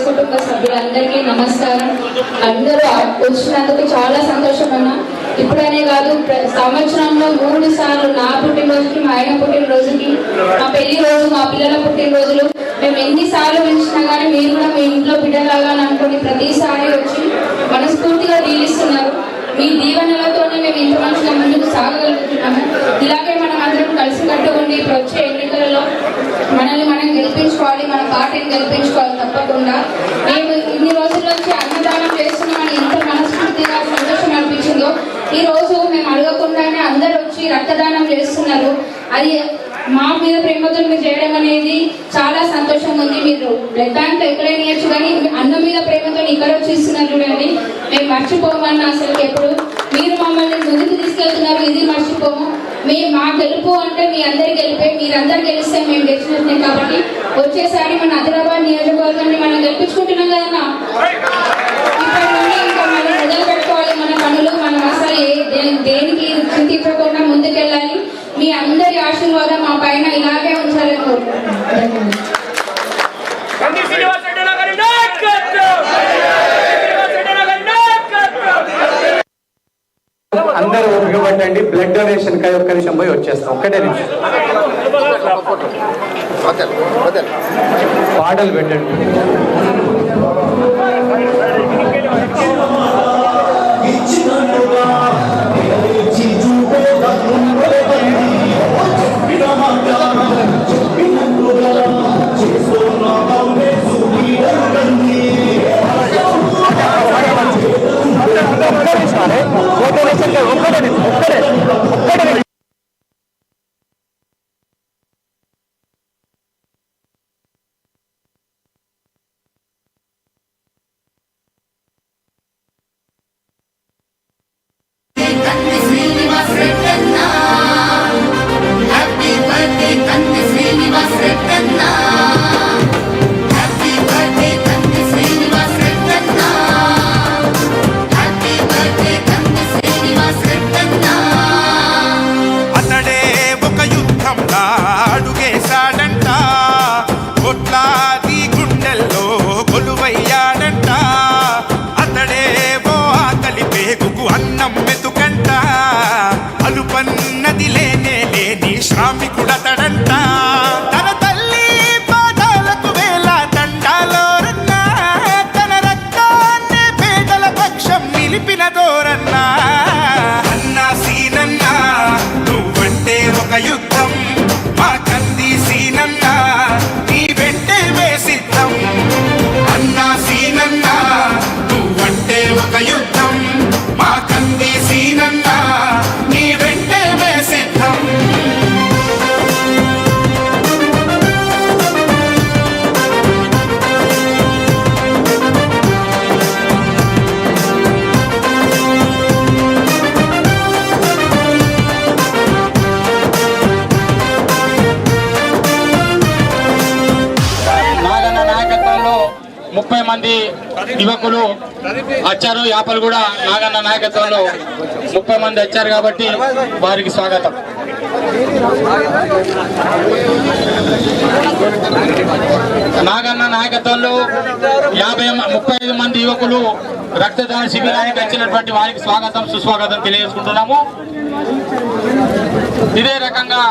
కుటుంబ సభ్యులందరికీ నమస్కారం. అందరూ వచ్చినందుకు చాలా సంతోషం అన్న. ఇప్పుడనే కాదు, సంవత్సరంలో 3 సార్లు నా పుట్టినరోజుకి, మా ఆయన పుట్టినరోజుకి, మా పెళ్లి రోజు, మా పిల్లల పుట్టినరోజులు మేము ఎన్నిసార్లు పిలిచినా కానీ మీరు కూడా మీ ఇంట్లో బిడ్డలాగా అనుకుని ప్రతిసారి వచ్చి మనస్ఫూర్తిగా దీవిస్తున్నారు. మీ దీవెనలతోనే మేము ఇంత మనుషుల ముందుకు సాగగలుగుతున్నాము. ఇలాగే మనం అందరం కలిసి కట్టుకుండి ఇప్పుడు వచ్చే ఎన్నికలలో మనల్ని మనం గెలిపించుకోవాలి, మన పార్టీని గెలిపించుకోవాలి తప్పకుండా. మేము ఇన్ని రోజుల నుంచి అన్నదానం చేస్తున్నామని ఎంత మనస్ఫూర్తిగా సంతోషం అనిపించిందో, ఈ రోజు మేము అడగకుండానే అందరు వచ్చి రక్తదానం చేస్తున్నారు. అది మా మీద ప్రేమతో మీరు చేయడం అనేది చాలా సంతోషంగా ఉంది. మీరు బ్లడ్ బ్యాంక్ ఎక్కడైనా ఇవ్వచ్చు, కానీ అన్నం మీద ప్రేమతో ఇక్కడ వచ్చి ఇస్తున్నారు చూడండి. మేము మర్చిపోమన్నా అసలు ఎప్పుడు మీరు మమ్మల్ని ముందుకు తీసుకెళ్తున్నారు, ఇది మర్చిపోము. మా గెలుపు అంటే మీ అందరి గెలిపే, మీరందరు గెలిస్తే మేము గెలిచినట్టే. కాబట్టి వచ్చేసారి మన ఆదిలాబాద్ నియోజకవర్గాన్ని మనం గెలిపించుకుంటున్నాం కదన్నా. ఇప్పటి నుండి ఇంకా మనం మొదలు పెట్టుకోవాలి మన పనులు. మనం అసలు దేనికి చింతించకుండా ముందుకెళ్ళాలి. మీ అందరి ఆశీర్వాదం మా పైన ఇలాగే ఉంచాలని కోరుకుంటున్నాను. అందరూ ఓపిక పట్టండి. బ్లడ్ డొనేషన్ కై ఒక్క నిమిషం పోయి వచ్చేస్తాం. ఒక్కటే నిమిషం పాటలు పెట్టండి. మంది యువకులు వచ్చారు. యాపలు కూడా నాగన్న నాయకత్వంలో 30 మంది వచ్చారు కాబట్టి వారికి స్వాగతం. నాగన్న నాయకత్వంలో 35 మంది యువకులు రక్తదాన శిబిరానికి వచ్చినటువంటి వారికి స్వాగతం సుస్వాగతం తెలియజేసుకుంటున్నాము. ఇదే రకంగా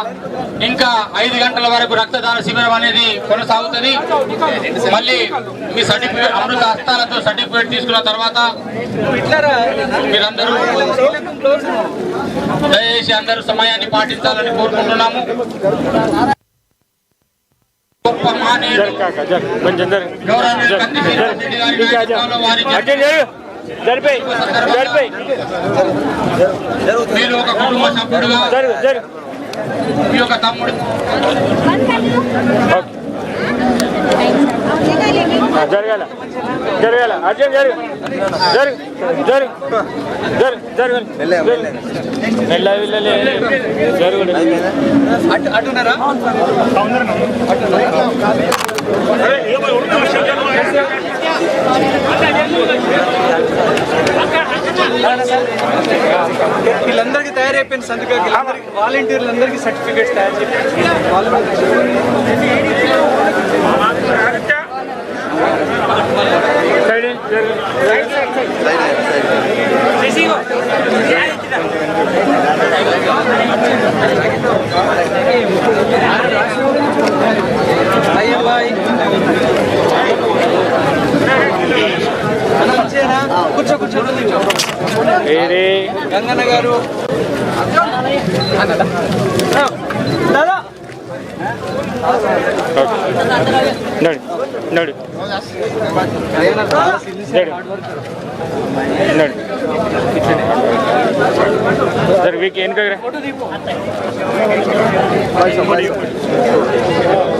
ఇంకా 5 గంటల వరకు రక్తదాన శిబిరం అనేది కొనసాగుతుంది. మళ్ళీ మీ సర్టిఫికేట్ అమృత హస్తాలతో సర్టిఫికేట్ తీసుకున్న తర్వాత మీరందరూ దయచేసి అందరూ సమయాన్ని పాటించాలని కోరుకుంటున్నాము. గొప్ప మానేయుడు గౌరవనీయులు కంది శ్రీనివాస్ రెడ్డి గారి నాయకత్వంలో మీరు ఒక కుటుంబ సభ్యుడుగా మీ యొక్క తమ్ముడు జరగాల జరగాల అర్జున్ అటున్నారా వీళ్ళందరికీ తయారైపోయిన సంతకాలు వాలంటీర్లందరికీ సర్టిఫికేట్స్ తయారు చేయాలి. కూర్చో కూర్చో గంగన్న గారు దాదా నడు నడు నడు సరే వీక్ వెనుక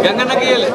గంగన్నకి ఇయ్యలే